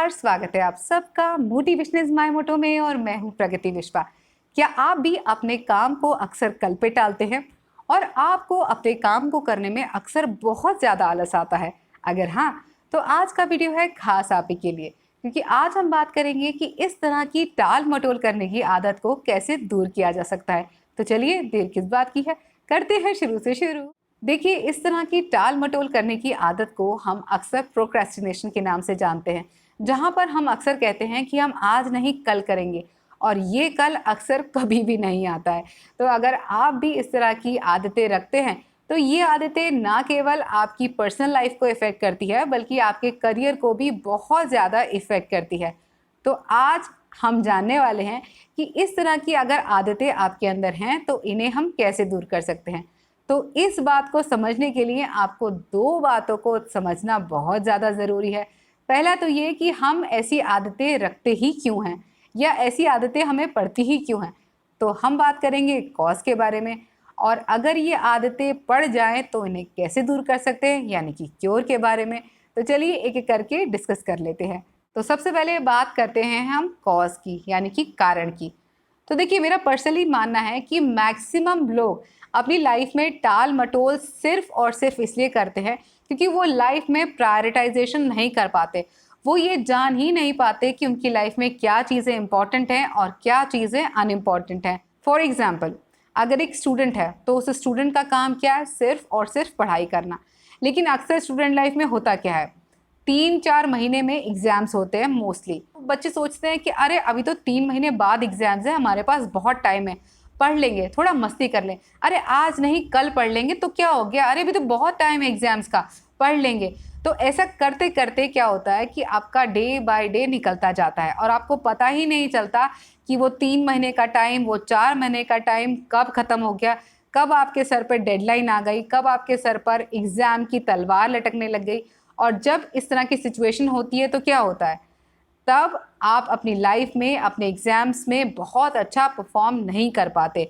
नमस्कार, स्वागत है आप सबका मोटिवेशन इज माय मोटो में और मैं हूं प्रगति विश्वा। क्या आप भी अपने काम को अक्सर कल पे टालते हैं और आपको अपने काम को करने में अक्सर बहुत ज़्यादा आलस आता है? अगर हाँ, तो आज का वीडियो है खास आप ही के लिए, क्योंकि आज हम बात करेंगे कि इस तरह की टाल मटोल करने की आदत को कैसे दूर किया जा सकता है। तो चलिए, देर किस बात की है, करते हैं शुरू से शुरू। देखिए, इस तरह की टाल मटोल करने की आदत को हम अक्सर प्रोक्रेस्टिनेशन के नाम से जानते हैं, जहां पर हम अक्सर कहते हैं कि हम आज नहीं कल करेंगे, और ये कल अक्सर कभी भी नहीं आता है। तो अगर आप भी इस तरह की आदतें रखते हैं तो ये आदतें ना केवल आपकी पर्सनल लाइफ को इफ़ेक्ट करती है, बल्कि आपके करियर को भी बहुत ज़्यादा इफ़ेक्ट करती है। तो आज हम जानने वाले हैं कि इस तरह की अगर आदतें आपके अंदर हैं तो इन्हें हम कैसे दूर कर सकते हैं। तो इस बात को समझने के लिए आपको दो बातों को समझना बहुत ज़्यादा ज़रूरी है। पहला तो ये कि हम ऐसी आदतें रखते ही क्यों हैं, या ऐसी आदतें हमें पड़ती ही क्यों हैं। तो हम बात करेंगे कॉज के बारे में, और अगर ये आदतें पड़ जाएं तो इन्हें कैसे दूर कर सकते हैं, यानी कि क्योर के बारे में। तो चलिए एक एक करके डिस्कस कर लेते हैं। तो सबसे पहले बात करते हैं हम कॉज की, यानी कि कारण की। तो देखिए, मेरा पर्सनली मानना है कि मैक्सिमम लोग अपनी लाइफ में टाल मटोल सिर्फ और सिर्फ इसलिए करते हैं क्योंकि वो लाइफ में प्रायोरिटाइजेशन नहीं कर पाते। वो ये जान ही नहीं पाते कि उनकी लाइफ में क्या चीज़ें इंपॉर्टेंट हैं और क्या चीज़ें अनइम्पॉर्टेंट हैं। फॉर एग्जाम्पल, अगर एक स्टूडेंट है तो उस स्टूडेंट का काम क्या है? सिर्फ और सिर्फ पढ़ाई करना। लेकिन अक्सर स्टूडेंट लाइफ में होता क्या है, 3-4 महीने में एग्जाम्स होते हैं मोस्टली। बच्चे सोचते हैं कि अरे अभी तो 3 महीने बाद एग्जाम्स है, हमारे पास बहुत टाइम है, पढ़ लेंगे, थोड़ा मस्ती कर लें। अरे आज नहीं कल पढ़ लेंगे तो क्या हो गया, अरे अभी तो बहुत टाइम है एग्जाम्स का, पढ़ लेंगे। तो ऐसा करते करते क्या होता है कि आपका डे बाय डे निकलता जाता है और आपको पता ही नहीं चलता कि वो 3 महीने का टाइम, वो 4 महीने का टाइम कब ख़त्म हो गया, कब आपके सर पर डेडलाइन आ गई, कब आपके सर पर एग्ज़ाम की तलवार लटकने लग गई। और जब इस तरह की सिचुएशन होती है तो क्या होता है, तब आप अपनी लाइफ में, अपने एग्ज़ाम्स में बहुत अच्छा परफॉर्म नहीं कर पाते।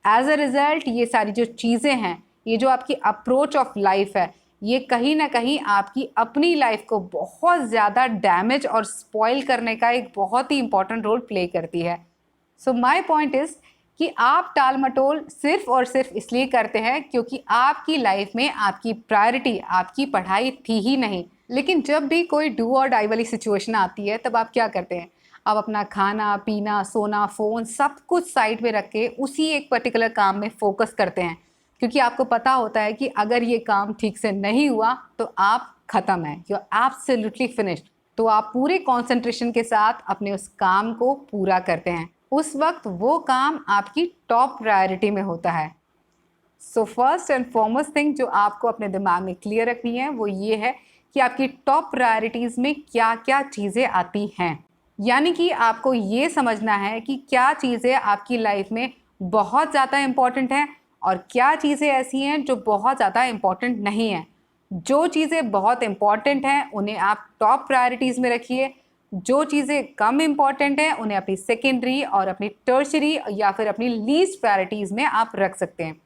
एज अ रिज़ल्ट ये सारी जो चीज़ें हैं, ये जो आपकी अप्रोच ऑफ लाइफ है, ये कहीं ना कहीं आपकी अपनी लाइफ को बहुत ज़्यादा डैमेज और स्पॉइल करने का एक बहुत ही इंपॉर्टेंट रोल प्ले करती है। सो माई पॉइंट इज़ कि आप टाल मटोल सिर्फ और सिर्फ इसलिए करते हैं क्योंकि आपकी लाइफ में आपकी प्रायोरिटी आपकी पढ़ाई थी ही नहीं। लेकिन जब भी कोई डू और डाई वाली सिचुएशन आती है तब आप क्या करते हैं? आप अपना खाना पीना, सोना, फ़ोन सब कुछ साइड में रख के उसी एक पर्टिकुलर काम में फोकस करते हैं, क्योंकि आपको पता होता है कि अगर ये काम ठीक से नहीं हुआ तो आप ख़त्म हैं, यू आर एब्सोल्युटली फिनिश्ड। तो आप पूरे कंसंट्रेशन के साथ अपने उस काम को पूरा करते हैं। उस वक्त वो काम आपकी टॉप प्रायोरिटी में होता है। So first and foremost thing जो आपको अपने दिमाग में क्लियर रखनी है वो ये है कि आपकी टॉप प्रायोरिटीज़ में क्या क्या चीज़ें आती हैं। यानी कि आपको ये समझना है कि क्या चीज़ें आपकी लाइफ में बहुत ज़्यादा इम्पॉर्टेंट हैं और क्या चीज़ें ऐसी हैं जो बहुत ज़्यादा इम्पॉर्टेंट नहीं हैं। जो चीज़ें बहुत इम्पॉर्टेंट हैं उन्हें आप टॉप प्रायोरिटीज़ में रखिए। जो चीज़ें कम इम्पॉर्टेंट हैं उन्हें अपनी सेकेंडरी और अपनी टर्शरी या फिर अपनी लीस्ट प्रायोरिटीज़ में आप रख सकते हैं।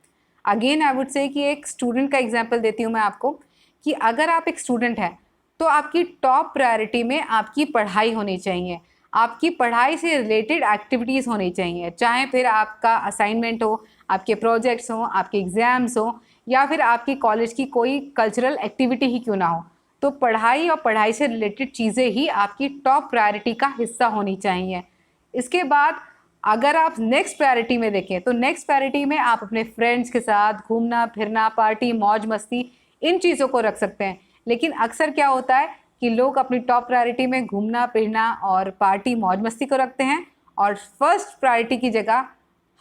अगेन आई वुड से कि एक स्टूडेंट का एग्जांपल देती हूँ मैं आपको, कि अगर आप एक स्टूडेंट हैं तो आपकी टॉप प्रायोरिटी में आपकी पढ़ाई होनी चाहिए। आपकी पढ़ाई से रिलेटेड एक्टिविटीज़ होनी चाहिए, चाहे फिर आपका असाइनमेंट हो, आपके प्रोजेक्ट्स हों, आपके एग्ज़ाम्स हों, या फिर आपकी कॉलेज की कोई कल्चरल एक्टिविटी ही क्यों ना हो। तो पढ़ाई और पढ़ाई से रिलेटेड चीज़ें ही आपकी टॉप प्रायोरिटी का हिस्सा होनी चाहिए। इसके बाद अगर आप नेक्स्ट प्रायोरिटी में देखें तो नेक्स्ट प्रायोरिटी में आप अपने फ्रेंड्स के साथ घूमना फिरना, पार्टी मौज मस्ती, इन चीज़ों को रख सकते हैं। लेकिन अक्सर क्या होता है कि लोग अपनी टॉप प्रायोरिटी में घूमना फिरना और पार्टी मौज मस्ती को रखते हैं और फर्स्ट प्रायोरिटी की जगह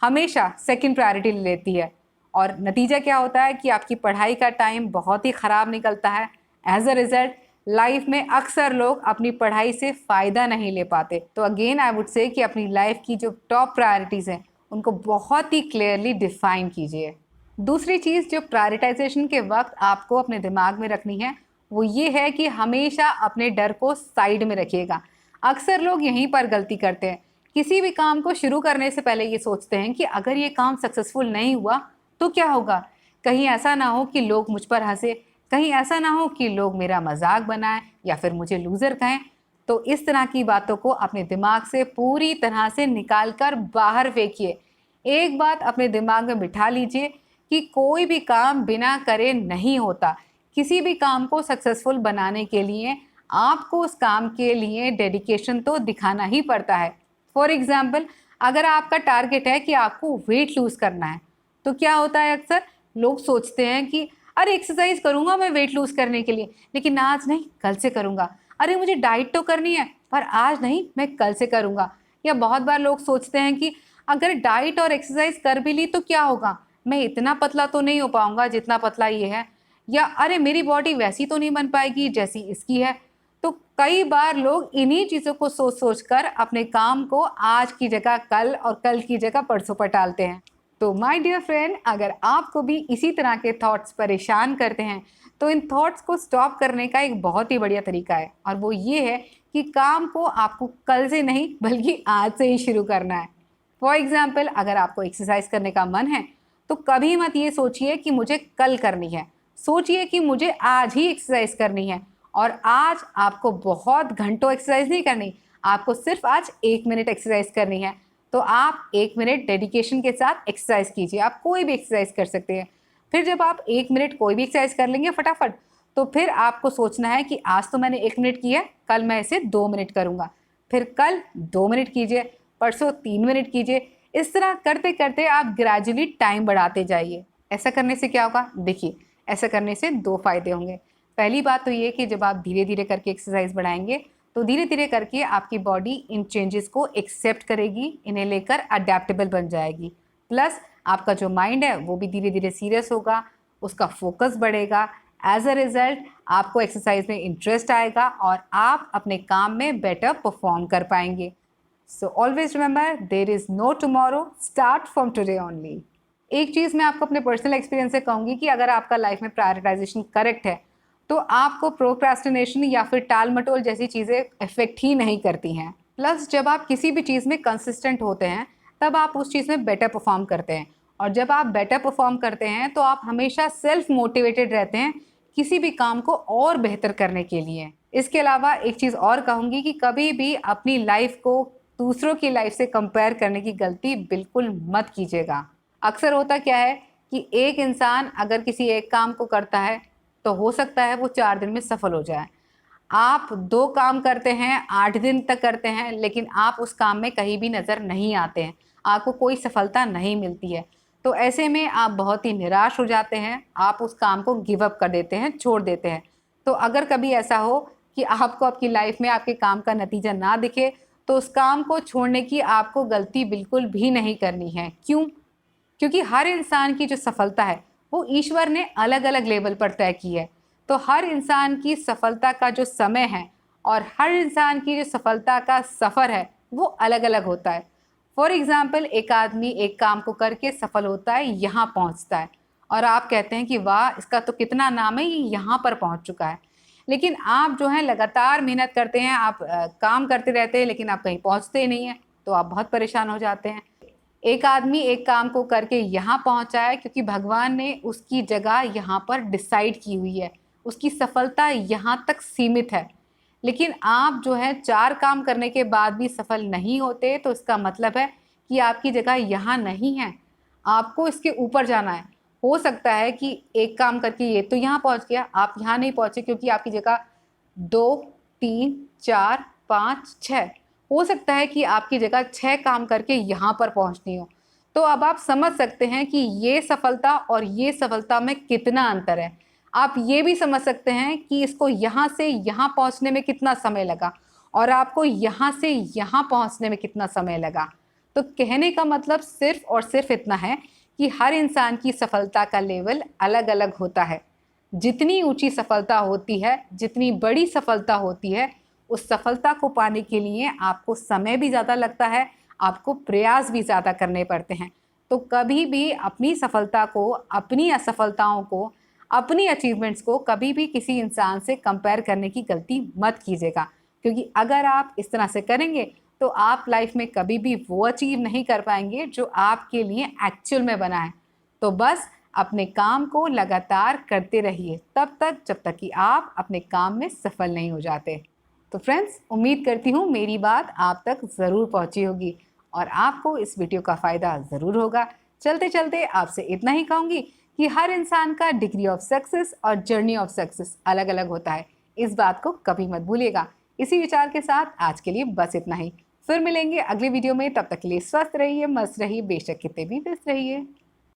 हमेशा सेकंड प्रायोरिटी ले लेती है। और नतीजा क्या होता है कि आपकी पढ़ाई का टाइम बहुत ही ख़राब निकलता है। एज अ रिज़ल्ट लाइफ में अक्सर लोग अपनी पढ़ाई से फ़ायदा नहीं ले पाते। तो अगेन आई वुड से कि अपनी लाइफ की जो टॉप प्रायोरिटीज़ हैं उनको बहुत ही क्लियरली डिफाइन कीजिए। दूसरी चीज़ जो प्रायोरिटाइजेशन के वक्त आपको अपने दिमाग में रखनी है वो ये है कि हमेशा अपने डर को साइड में रखिएगा। अक्सर लोग यहीं पर गलती करते हैं। किसी भी काम को शुरू करने से पहले ये सोचते हैं कि अगर ये काम सक्सेसफुल नहीं हुआ तो क्या होगा, कहीं ऐसा ना हो कि लोग मुझ पर हंसे, कहीं ऐसा ना हो कि लोग मेरा मजाक बनाएं या फिर मुझे लूज़र कहें। तो इस तरह की बातों को अपने दिमाग से पूरी तरह से निकाल कर बाहर फेंकिए। एक बात अपने दिमाग में बिठा लीजिए कि कोई भी काम बिना करे नहीं होता। किसी भी काम को सक्सेसफुल बनाने के लिए आपको उस काम के लिए डेडिकेशन तो दिखाना ही पड़ता है। फॉर एग्जाम्पल, अगर आपका टारगेट है कि आपको वेट लूज करना है, तो क्या होता है, अक्सर लोग सोचते हैं कि अरे एक्सरसाइज करूंगा मैं वेट लूज करने के लिए, लेकिन आज नहीं कल से करूंगा। अरे मुझे डाइट तो करनी है पर आज नहीं मैं कल से करूंगा। या बहुत बार लोग सोचते हैं कि अगर डाइट और एक्सरसाइज कर भी ली तो क्या होगा, मैं इतना पतला तो नहीं हो पाऊंगा जितना पतला ये है, या अरे मेरी बॉडी वैसी तो नहीं बन पाएगी जैसी इसकी है। तो कई बार लोग इन्हीं चीज़ों को सोच सोच कर अपने काम को आज की जगह कल और कल की जगह परसों पर टालते हैं। तो माय डियर फ्रेंड, अगर आपको भी इसी तरह के थॉट्स परेशान करते हैं तो इन थॉट्स को स्टॉप करने का एक बहुत ही बढ़िया तरीका है, और वो ये है कि काम को आपको कल से नहीं बल्कि आज से ही शुरू करना है। फॉर एग्जाम्पल, अगर आपको एक्सरसाइज करने का मन है तो कभी मत ये सोचिए कि मुझे कल करनी है, सोचिए कि मुझे आज ही एक्सरसाइज करनी है। और आज आपको बहुत घंटों एक्सरसाइज नहीं करनी, आपको सिर्फ आज 1 मिनट एक्सरसाइज करनी है। तो आप 1 मिनट डेडिकेशन के साथ एक्सरसाइज कीजिए। आप कोई भी एक्सरसाइज कर सकते हैं। फिर जब आप 1 मिनट कोई भी एक्सरसाइज कर लेंगे फटाफट, तो फिर आपको सोचना है कि आज तो मैंने 1 मिनट किया, कल मैं इसे 2 मिनट करूँगा, फिर कल 2 मिनट कीजिए, परसों 3 मिनट कीजिए। इस तरह करते करते आप ग्रेजुअली टाइम बढ़ाते जाइए। ऐसा करने से क्या होगा, देखिए, ऐसा करने से 2 फायदे होंगे। पहली बात तो ये कि जब आप धीरे धीरे करके एक्सरसाइज बढ़ाएंगे तो धीरे धीरे करके आपकी बॉडी इन चेंजेस को एक्सेप्ट करेगी, इन्हें लेकर अडेप्टेबल बन जाएगी। प्लस आपका जो माइंड है वो भी धीरे धीरे सीरियस होगा, उसका फोकस बढ़ेगा। एज अ रिजल्ट आपको एक्सरसाइज में इंटरेस्ट आएगा और आप अपने काम में बेटर परफॉर्म कर पाएंगे। So always remember, there is no tomorrow, start from today only. एक चीज़ मैं आपको अपने पर्सनल एक्सपीरियंस से कहूँगी कि अगर आपका लाइफ में प्रायोरिटाइजेशन करेक्ट है तो आपको प्रोक्रास्टिनेशन या फिर टाल मटोल जैसी चीज़ें इफेक्ट ही नहीं करती हैं। प्लस जब आप किसी भी चीज़ में कंसिस्टेंट होते हैं तब आप उस चीज़ में बेटर परफॉर्म करते हैं, और जब आप बेटर परफॉर्म करते हैं तो आप हमेशा सेल्फ मोटिवेटेड रहते हैं किसी भी काम को और बेहतर करने के लिए। इसके अलावा एक चीज़ और कहूँगी कि कभी भी अपनी लाइफ को दूसरों की लाइफ से कंपेयर करने की गलती बिल्कुल मत कीजिएगा। अक्सर होता क्या है कि एक इंसान अगर किसी एक काम को करता है तो हो सकता है वो 4 दिन में सफल हो जाए। आप 2 काम करते हैं, 8 दिन तक करते हैं, लेकिन आप उस काम में कहीं भी नज़र नहीं आते हैं, आपको कोई सफलता नहीं मिलती है। तो ऐसे में आप बहुत ही निराश हो जाते हैं, आप उस काम को गिव अप कर देते हैं, छोड़ देते हैं। तो अगर कभी ऐसा हो कि आपको आपकी लाइफ में आपके काम का नतीजा ना दिखे, तो उस काम को छोड़ने की आपको गलती बिल्कुल भी नहीं करनी है। क्यों? क्योंकि हर इंसान की जो सफलता है वो ईश्वर ने अलग अलग लेवल पर तय की है। तो हर इंसान की सफलता का जो समय है और हर इंसान की जो सफलता का सफ़र है वो अलग अलग होता है। फॉर एग्ज़ाम्पल, एक आदमी एक काम को करके सफल होता है, यहाँ पहुँचता है, और आप कहते हैं कि वाह, इसका तो कितना नाम है, ये यहाँ पर पहुँच चुका है। लेकिन आप जो है लगातार मेहनत करते हैं, आप काम करते रहते हैं, लेकिन आप कहीं पहुँचते ही नहीं हैं, तो आप बहुत परेशान हो जाते हैं। एक आदमी एक काम को करके यहाँ पहुँचा है क्योंकि भगवान ने उसकी जगह यहाँ पर डिसाइड की हुई है, उसकी सफलता यहाँ तक सीमित है। लेकिन आप जो है 4 काम करने के बाद भी सफल नहीं होते, तो इसका मतलब है कि आपकी जगह यहाँ नहीं है, आपको इसके ऊपर जाना है। हो सकता है कि एक काम करके ये तो यहाँ पहुँच गया, आप यहाँ नहीं पहुँचे क्योंकि आपकी जगह 2, 3, 4, 5, 6, हो सकता है कि आपकी जगह 6 काम करके यहाँ पर पहुँचनी हो। तो अब आप समझ सकते हैं कि ये सफलता और ये सफलता में कितना अंतर है। आप ये भी समझ सकते हैं कि इसको यहाँ से यहाँ पहुँचने में कितना समय लगा और आपको यहाँ से यहाँ पहुँचने में कितना समय लगा। तो कहने का मतलब सिर्फ और सिर्फ इतना है कि हर इंसान की सफलता का लेवल अलग अलग होता है। जितनी ऊंची सफलता होती है, जितनी बड़ी सफलता होती है, उस सफलता को पाने के लिए आपको समय भी ज़्यादा लगता है, आपको प्रयास भी ज़्यादा करने पड़ते हैं। तो कभी भी अपनी सफलता को, अपनी असफलताओं को, अपनी अचीवमेंट्स को कभी भी किसी इंसान से कंपेयर करने की गलती मत कीजिएगा, क्योंकि अगर आप इस तरह से करेंगे तो आप लाइफ में कभी भी वो अचीव नहीं कर पाएंगे जो आपके लिए एक्चुअल में बना है। तो बस अपने काम को लगातार करते रहिए तब तक जब तक कि आप अपने काम में सफल नहीं हो जाते। तो फ्रेंड्स, उम्मीद करती हूँ मेरी बात आप तक ज़रूर पहुँची होगी और आपको इस वीडियो का फ़ायदा ज़रूर होगा। चलते चलते आपसे इतना ही कहूँगी कि हर इंसान का डिग्री ऑफ सक्सेस और जर्नी ऑफ सक्सेस अलग अलग होता है। इस बात को कभी मत भूलिएगा। इसी विचार के साथ आज के लिए बस इतना ही। फिर मिलेंगे अगले वीडियो में। तब तक के लिए स्वस्थ रहिए, मस्त रहिए, बेशक कितने भी व्यस्त रहिए।